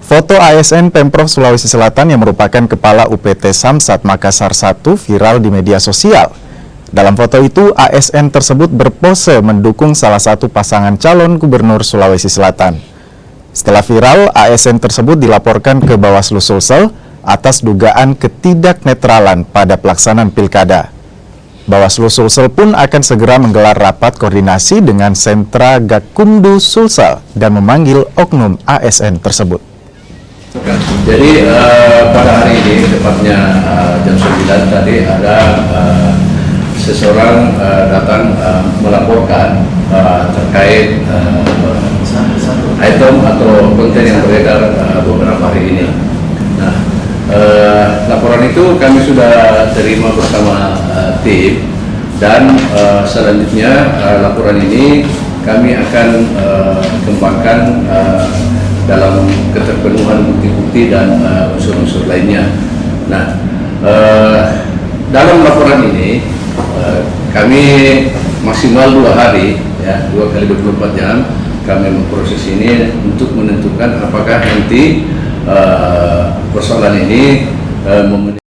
Foto ASN Pemprov Sulawesi Selatan yang merupakan Kepala UPT Samsat Makassar 1 viral di media sosial. Dalam foto itu, ASN tersebut berpose mendukung salah satu pasangan calon gubernur Sulawesi Selatan. Setelah viral, ASN tersebut dilaporkan ke Bawaslu Sulsel atas dugaan ketidaknetralan pada pelaksanaan pilkada. Bawaslu Sulsel pun akan segera menggelar rapat koordinasi dengan sentra Gakumdu Sulsel dan memanggil oknum ASN tersebut. Jadi pada hari ini, tepatnya jam 9 tadi ada seseorang datang melaporkan terkait item atau konten yang beredar beberapa hari ini. Nah, laporan itu kami sudah terima bersama tim dan selanjutnya laporan ini kami akan kembangkan dalam keterpenuhan bukti-bukti dan unsur-unsur lainnya. Nah, dalam laporan ini kami maksimal 2 hari, ya, 2 kali 24 jam kami memproses ini untuk menentukan apakah nanti persoalan ini memenuhi